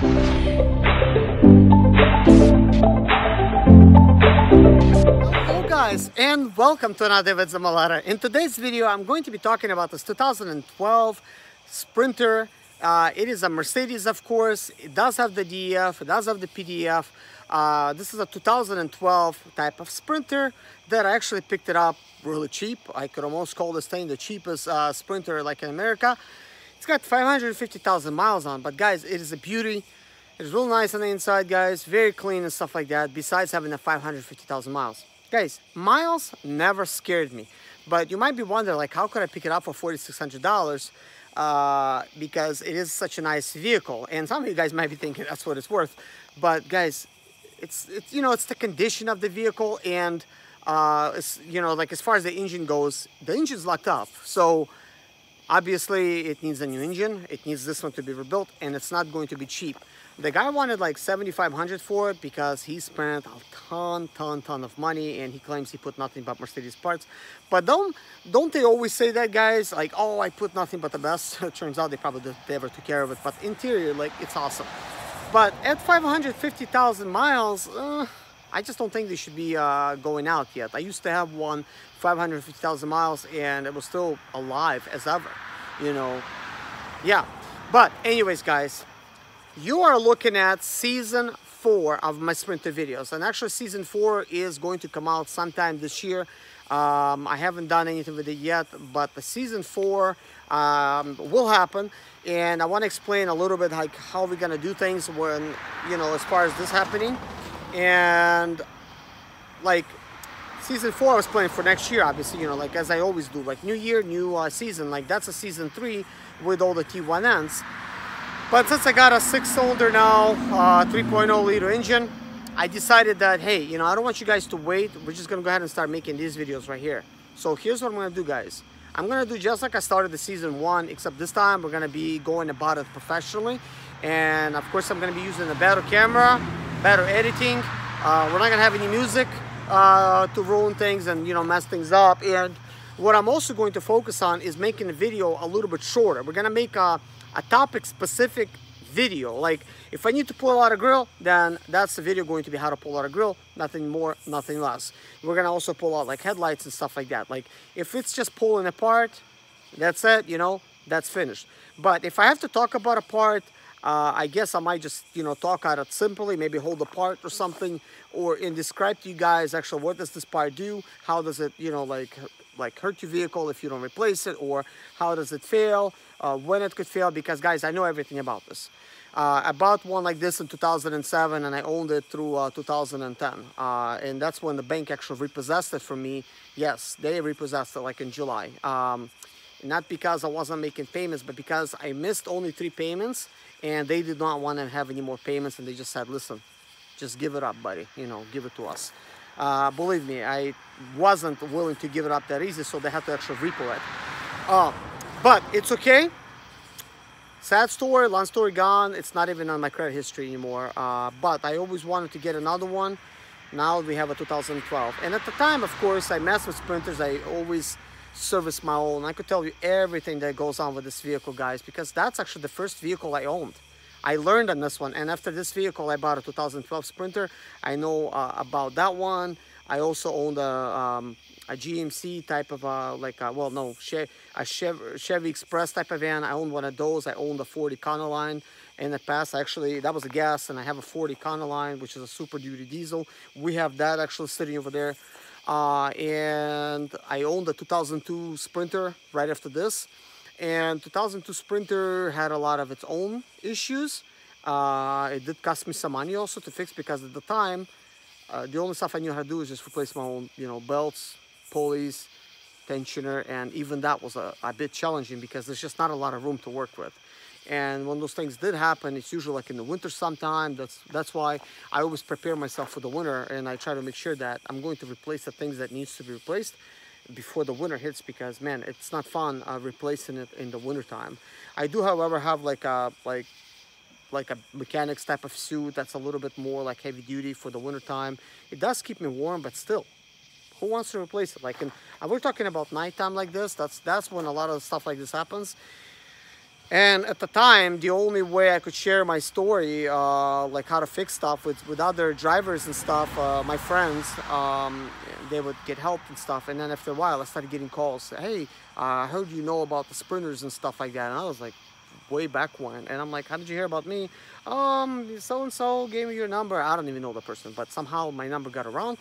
Hello guys, and welcome to another with Zimaleta. In today's video I'm going to be talking about this 2012 Sprinter. It is a Mercedes, of course. It does have the DEF, it does have the PDF. This is a 2012 type of Sprinter that I actually picked it up really cheap. I could almost call this thing the cheapest Sprinter like in America. It's got 550,000 miles on, but guys, it is a beauty. It's real nice on the inside, guys, very clean and stuff like that, besides having the 550,000 miles. Guys, miles never scared me, but you might be wondering, like, how could I pick it up for $4,600? Because it is such a nice vehicle, and some of you guys might be thinking that's what it's worth. But guys, it's you know, it's the condition of the vehicle, and it's, you know, like as far as the engine goes, the engine's locked up, so obviously it needs a new engine. It needs this one to be rebuilt, and it's not going to be cheap. The guy wanted like $7,500 for it because he spent a ton of money, and he claims he put nothing but Mercedes parts. But don't they always say that, guys? Like, oh, I put nothing but the best. It turns out they probably never took care of it. But interior, like, it's awesome. But at 550,000 miles, I just don't think they should be going out yet. I used to have one 550,000 miles, and it was still alive as ever, you know. Yeah, but anyways, guys, you are looking at season 4 of my Sprinter videos, and actually season 4 is going to come out sometime this year. I haven't done anything with it yet, but the season 4 will happen, and I want to explain a little bit like how we're gonna do things when, you know, as far as this happening. And like season 4 I was planning for next year, obviously, you know, like as I always do, like new year, new season. Like that's a season 3 with all the T1Ns. But since I got a 6-cylinder now, 3.0 liter engine, I decided that, hey, you know, I don't want you guys to wait. We're just gonna go ahead and start making these videos right here. So here's what I'm gonna do, guys. I'm gonna do just like I started the season 1, except this time we're gonna be going about it professionally. And of course I'm gonna be using a better camera, better editing. We're not gonna have any music to ruin things and, you know, mess things up. And what I'm also going to focus on is making the video a little bit shorter. We're gonna make a topic specific video. Like if I need to pull out a grill, then that's the video going to be how to pull out a grill, nothing more, nothing less. We're gonna also pull out like headlights and stuff like that. Like if it's just pulling apart, that's it, you know, that's finished. But if I have to talk about a part, I guess I might just, you know, talk out it simply, maybe hold a part or something, or and describe to you guys actually what does this part do, how does it, you know, like hurt your vehicle if you don't replace it, or how does it fail, when it could fail, because guys, I know everything about this. I bought one like this in 2007, and I owned it through 2010, and that's when the bank actually repossessed it from me. Yes, they repossessed it like in July. Not because I wasn't making payments, but because I missed only 3 payments, and they did not want to have any more payments, and they just said, listen, just give it up, buddy, you know, give it to us. Believe me, I wasn't willing to give it up that easy, so they had to actually repo it. But it's okay. Sad story, long story gone. It's not even on my credit history anymore. But I always wanted to get another one. Now we have a 2012. And at the time, of course, I messed with Sprinters. I always service my own. I could tell you everything that goes on with this vehicle, guys, because that's actually the first vehicle I owned. I learned on this one, and after this vehicle I bought a 2012 Sprinter. I know about that one. I also owned a GMC type of a Chevy Express type of van. I owned one of those. I owned a 40 Econoline in the past. Actually, that was a gas, and I have a 40 Econoline, which is a Super Duty diesel. We have that actually sitting over there. And I owned a 2002 Sprinter right after this. And 2002 Sprinter had a lot of its own issues. It did cost me some money also to fix, because at the time, the only stuff I knew how to do is just replace my own, you know, belts, pulleys, tensioner, and even that was a bit challenging because there's just not a lot of room to work with. And when those things did happen, it's usually like in the winter sometime. That's why I always prepare myself for the winter, and I try to make sure that I'm going to replace the things that needs to be replaced before the winter hits, because man, it's not fun replacing it in the winter time. I do, however, have like a mechanics type of suit that's a little bit more like heavy duty for the winter time. It does keep me warm, but still, who wants to replace it? Like, and we're talking about nighttime like this. That's when a lot of stuff like this happens. And at the time, the only way I could share my story, like how to fix stuff with other drivers and stuff, my friends, they would get help and stuff. And then after a while, I started getting calls. Hey, I heard you know about the sprinters and stuff like that. And I was like, way back when. And I'm like, how did you hear about me? So-and-so gave me your number. I don't even know the person, but somehow my number got around.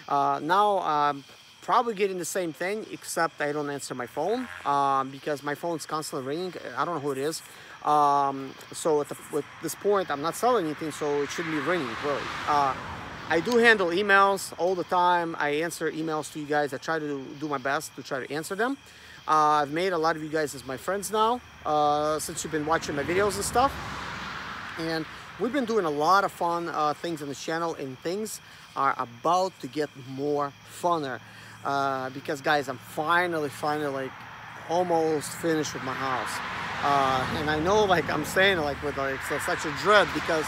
Now, probably getting the same thing, except I don't answer my phone because my phone's constantly ringing. I don't know who it is. So at this point, I'm not selling anything, so it shouldn't be ringing, really. I do handle emails all the time. I answer emails to you guys. I try to do my best to try to answer them. I've made a lot of you guys as my friends now, since you've been watching my videos and stuff. And we've been doing a lot of fun things on the channel, and things are about to get more funner. Because guys, I'm finally like almost finished with my house, and I know, like, I'm saying like with like such a dread, because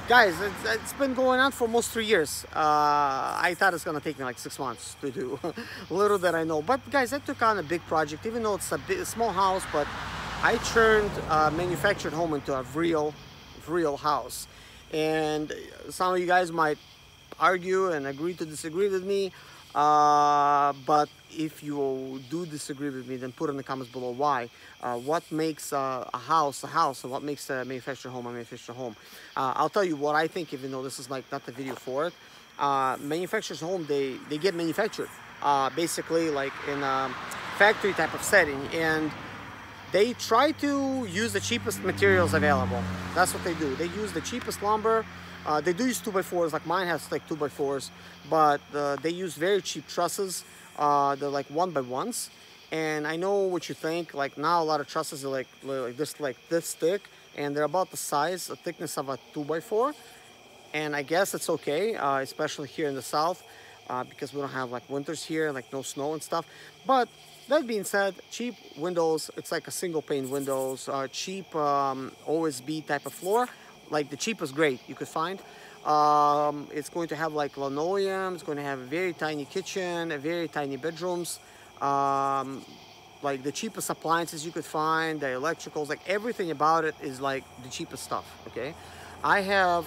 guys, it's been going on for almost 3 years. I thought it's gonna take me like 6 months to do. Little that I know, but guys, I took on a big project, even though it's a small house, but I turned a manufactured home into a real house. And some of you guys might argue and agree to disagree with me. But if you do disagree with me, then put in the comments below why. What makes a house, and what makes a manufactured home a manufactured home. I'll tell you what I think, even though this is like not the video for it. Manufacturer's home, they get manufactured basically like in a factory type of setting, and they try to use the cheapest materials available. That's what they do. They use the cheapest lumber. They do use 2x4s, like mine has like 2x4s, but they use very cheap trusses. They're like 1x1s, and I know what you think. Like now, a lot of trusses are like this thick, and they're about the size, the thickness of a 2x4. And I guess it's okay, especially here in the south, because we don't have like winters here, like no snow and stuff. But that being said, cheap windows, it's like a single pane windows, cheap OSB type of floor. Like the cheapest grade you could find. It's going to have like linoleum. It's going to have a very tiny kitchen, a very tiny bedrooms. Like the cheapest appliances you could find, the electricals, like everything about it is like the cheapest stuff. Okay, I have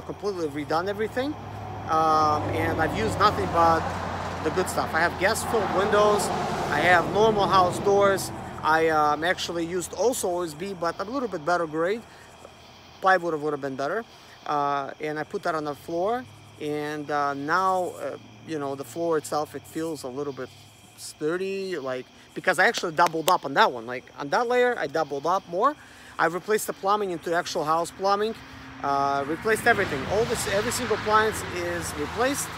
completely redone everything, and I've used nothing but the good stuff. I have gas-filled windows. I have normal house doors. I actually used also OSB, but a little bit better grade. Plywood would have been better, and I put that on the floor, and now you know, the floor itself, it feels a little bit sturdy, like, because I actually doubled up on that one. Like on that layer, I doubled up more. I replaced the plumbing into actual house plumbing, replaced everything. Every single appliance is replaced.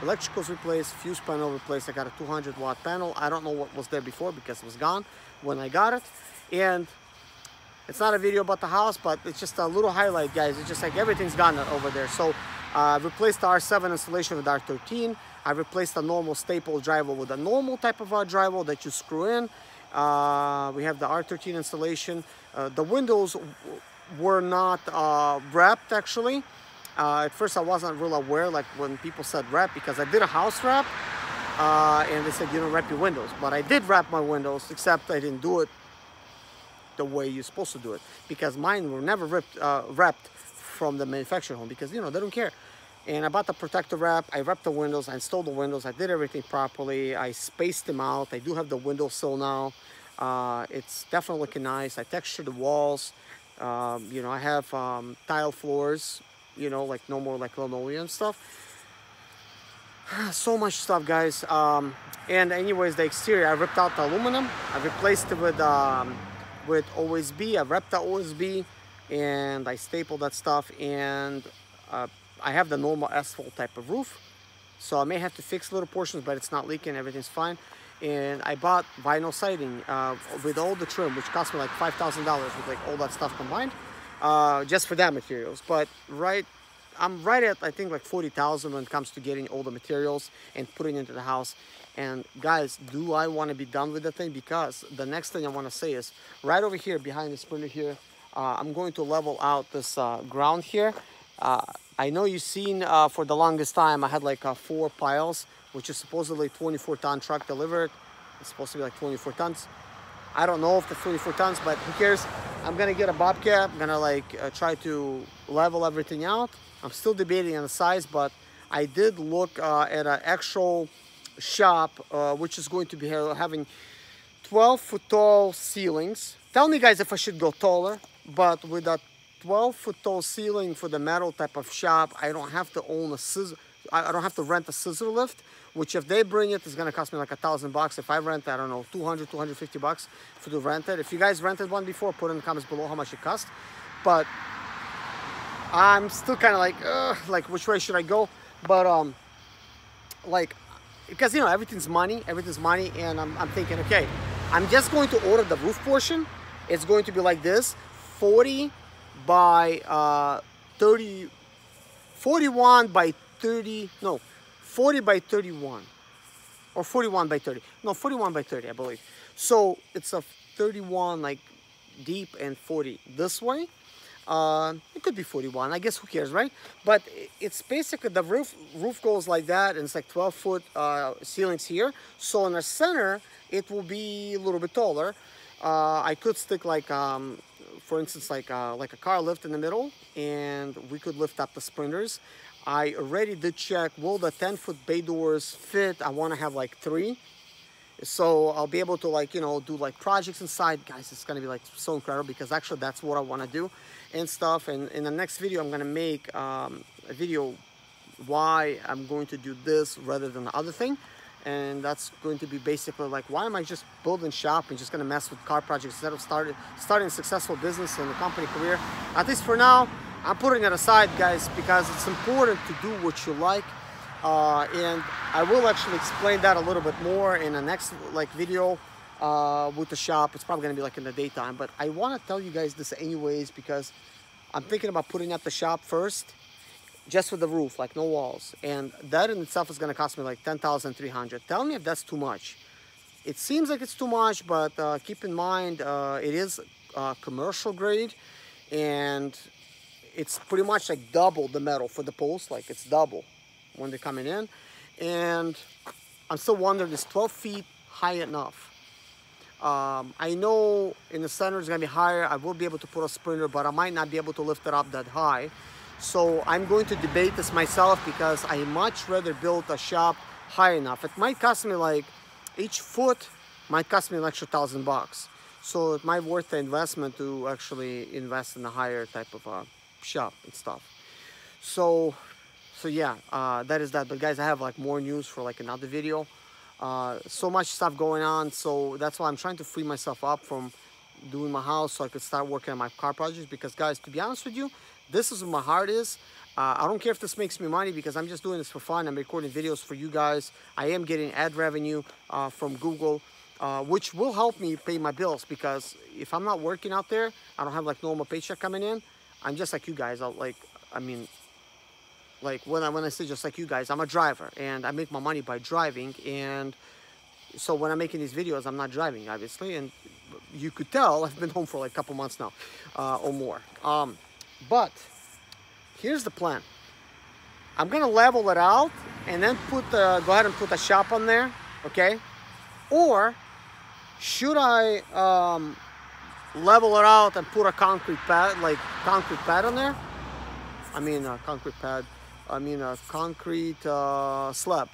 Electricals replaced, fuse panel replaced. I got a 200-watt panel. I don't know what was there before because it was gone when I got it. And it's not a video about the house, but it's just a little highlight, guys. It's just like everything's gone over there. So I replaced the R7 installation with R13. I replaced the normal staple drywall with a normal type of drywall that you screw in. We have the R13 installation. The windows were not wrapped, actually. At first, I wasn't real aware, like when people said wrap, because I did a house wrap, and they said you don't wrap your windows. But I did wrap my windows, except I didn't do it the way you're supposed to do it, because mine were never wrapped from the manufacturer home, because you know they don't care. And I bought the protector wrap. I wrapped the windows. I installed the windows. I did everything properly. I spaced them out. I do have the windowsill now. It's definitely looking nice. I textured the walls. You know, I have tile floors. You know, like no more like linoleum stuff. So much stuff, guys. And anyways, the exterior, I ripped out the aluminum. I replaced it with OSB. I wrapped the OSB and I stapled that stuff, and I have the normal asphalt type of roof, so I may have to fix little portions, but it's not leaking, everything's fine. And I bought vinyl siding with all the trim, which cost me like $5,000 with like all that stuff combined, just for that materials. But I'm right at, I think, like 40,000 when it comes to getting all the materials and putting it into the house. And guys, do I want to be done with the thing? Because the next thing I want to say is right over here behind the Sprinter here, I'm going to level out this ground here. I know you've seen for the longest time I had like 4 piles, which is supposedly 24-ton truck delivered. It's supposed to be like 24 tons. I don't know if the 44 tons, but who cares? I'm gonna get a bobcat. I'm gonna like try to level everything out. I'm still debating on the size, but I did look at an actual shop, which is going to be having 12-foot tall ceilings. Tell me guys if I should go taller, but with a 12-foot tall ceiling for the metal type of shop, I don't have to own a scissor. I don't have to rent a scissor lift, which if they bring it, it's gonna cost me like $1,000. If I rent, I don't know, 200, 250 bucks for to rent it. If you guys rented one before, put in the comments below how much it cost. But I'm still kind of like which way should I go? But like, because you know everything's money, and I'm thinking, okay, I'm just going to order the roof portion. It's going to be like this, 40 by 30, 41 by 30, no, 40 by 31, or 41 by 30, no, 41 by 30, I believe. So it's a 31 like deep and 40 this way. It could be 41, I guess, who cares, right? But it's basically the roof goes like that, and it's like 12-foot ceilings here. So in the center, it will be a little bit taller. I could stick like, for instance, like a car lift in the middle, and we could lift up the sprinters. I already did check, will the 10-foot bay doors fit? I want to have like 3. So I'll be able to, like, you know, do like projects inside. Guys, it's gonna be like so incredible, because actually that's what I want to do and stuff. And in the next video, I'm gonna make a video why I'm going to do this rather than the other thing. And that's going to be basically like, why am I just building shop and just gonna mess with car projects instead of starting a successful business and a company career? At least for now, I'm putting it aside, guys, because it's important to do what you like. And I will actually explain that a little bit more in the next like video with the shop. It's probably gonna be like in the daytime, but I want to tell you guys this anyways, because I'm thinking about putting up the shop first, just with the roof, like no walls, and that in itself is gonna cost me like $10,300. Tell me if that's too much. It seems like it's too much, but keep in mind it is commercial grade, and it's pretty much like double the metal for the post, like it's double when they're coming in. And I'm still wondering, is 12 feet high enough? I know in the center it's gonna be higher. I will be able to put a sprinter, but I might not be able to lift it up that high. So I'm going to debate this myself, because I much rather build a shop high enough. It might cost me like, each foot might cost me an extra $1,000. So it might be worth the investment to actually invest in a higher type of shop and stuff. So yeah, that is that. But guys, I have like more news for like another video. So much stuff going on, so that's why I'm trying to free myself up from doing my house, so I could start working on my car projects. Because guys, to be honest with you, this is where my heart is. I don't care if this makes me money, because I'm just doing this for fun. I'm recording videos for you guys. I am getting ad revenue from Google, which will help me pay my bills, because if I'm not working out there, I don't have like normal paycheck coming in. I'm just like you guys. Like when I say just like you guys, I'm a driver, and I make my money by driving. And so when I'm making these videos, I'm not driving, obviously, and you could tell I've been home for like a couple months now, or more. But here's the plan. I'm gonna level it out and then go ahead and put a shop on there, okay? Or should I level it out and put a concrete pad on there? I mean a concrete pad. I mean a concrete slab.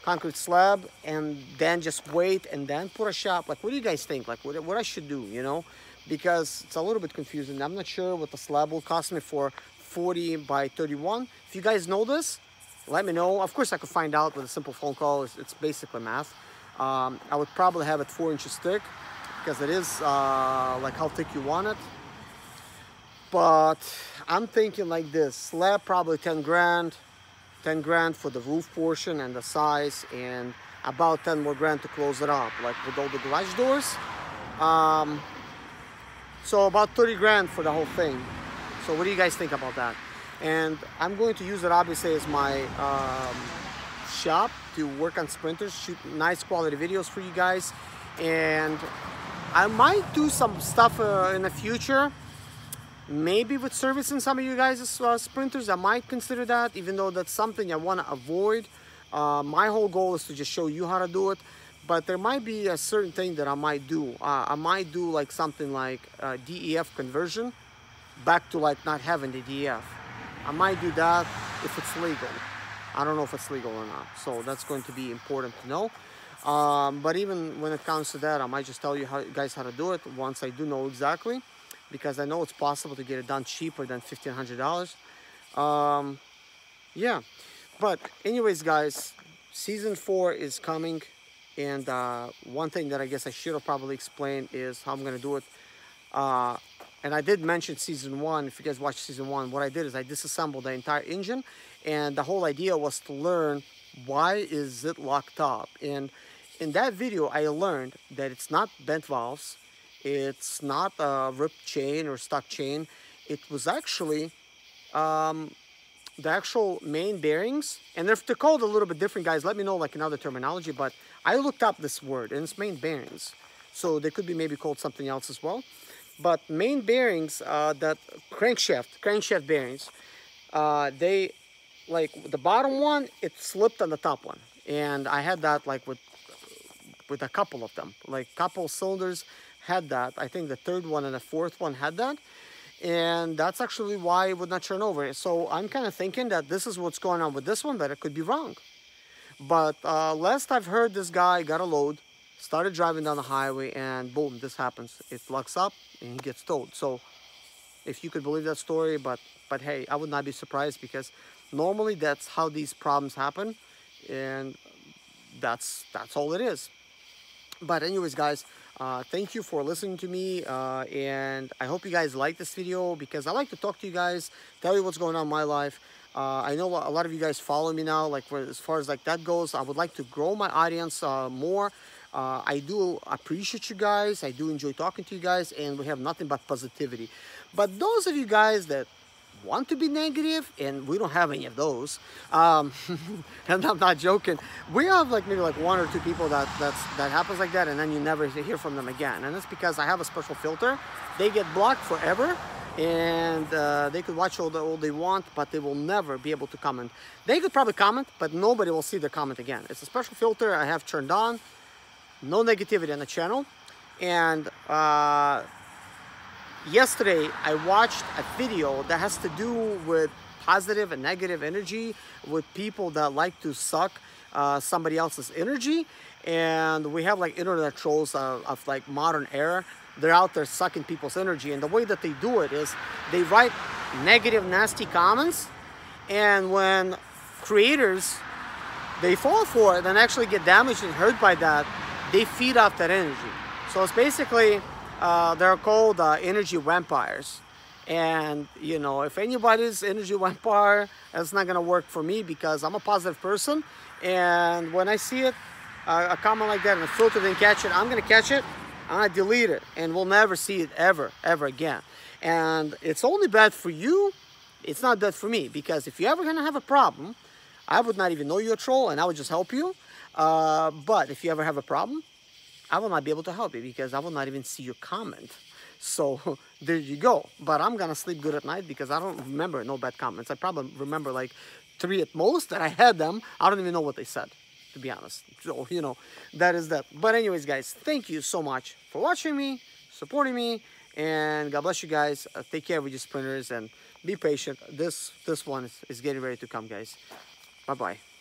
Concrete slab, and then just wait and then put a shop. Like, what do you guys think? Like, what I should do, you know? Because it's a little bit confusing. I'm not sure what the slab will cost me for 40 by 31. If you guys know this, let me know. Of course, I could find out with a simple phone call. It's basically math. I would probably have it 4 inches thick, because it is like how thick you want it. But I'm thinking like this, slab probably 10 grand for the roof portion and the size, and about 10 more grand to close it up, like with all the garage doors. So about 30 grand for the whole thing. So what do you guys think about that? And I'm going to use it obviously as my shop to work on sprinters, shoot nice quality videos for you guys. And I might do some stuff in the future, maybe with servicing some of you guys' sprinters. I might consider that, even though that's something I want to avoid. My whole goal is to just show you how to do it. but there might be a certain thing that I might do. I might do like something like DEF conversion back to like not having the DEF. I might do that if it's legal. I don't know if it's legal or not, so that's going to be important to know. But even when it comes to that, I might just tell you guys how to do it once I do know exactly, because I know it's possible to get it done cheaper than $1,500. Yeah, but anyways, guys, season 4 is coming, and one thing that I guess I should have probably explained is how I'm gonna do it. And I did mention season 1. If you guys watched season 1, what I did is I disassembled the entire engine, and the whole idea was to learn why is it locked up. And in that video, I learned that it's not bent valves, it's not a ripped chain or stuck chain. It was actually the actual main bearings, and if they're called a little bit different, guys, let me know like another terminology, but I looked up this word and it's main bearings, so they could be maybe called something else as well. But main bearings, that crankshaft bearings, they, like the bottom one, it slipped on the top one, and I had that like with a couple of them, like couple cylinders had that. I think the third one and the fourth one had that, and that's actually why it would not turn over. So I'm kind of thinking that this is what's going on with this one, but it could be wrong. But last I've heard, this guy got a load, started driving down the highway, and boom, this happens. It locks up and he gets towed. So if you could believe that story, but hey, I would not be surprised, because normally that's how these problems happen, and that's all it is. But anyways, guys, thank you for listening to me, and I hope you guys like this video, because I like to talk to you guys, tell you what's going on in my life. I know a lot of you guys follow me now, like as far as like that goes. I would like to grow my audience more. I do appreciate you guys. I do enjoy talking to you guys, and we have nothing but positivity. But those of you guys that want to be negative, and we don't have any of those, and I'm not joking, we have like maybe like 1 or 2 people that happens like that, and then you never hear from them again. And that's because I have a special filter. They get blocked forever, and they could watch all they want, but they will never be able to comment. They could probably comment, but nobody will see their comment again. It's a special filter I have turned on. No negativity on the channel. And yesterday I watched a video that has to do with positive and negative energy, with people that like to suck somebody else's energy. And we have like internet trolls of like modern era. They're out there sucking people's energy, and the way that they do it is they write negative, nasty comments, and when creators, they fall for it and actually get damaged and hurt by that, they feed off that energy. So it's basically, they're called energy vampires. And you know, if anybody's energy vampire, that's not gonna work for me, because I'm a positive person, and when I see it, a comment like that and the filter didn't catch it, I'm gonna catch it, I'm gonna delete it, and we'll never see it ever again. And it's only bad for you, it's not bad for me, because if you're ever gonna have a problem, I would not even know you're a troll, and I would just help you. But if you ever have a problem, I will not be able to help you, because I will not even see your comment. So there you go. But I'm gonna sleep good at night, because I don't remember no bad comments. I probably remember like 3 at most that I had them. I don't even know what they said, to be honest. So, you know, that is that. But anyways, guys, thank you so much for watching me, supporting me, and God bless you guys. Take care with your sprinters, and be patient. This one is getting ready to come, guys. Bye-bye.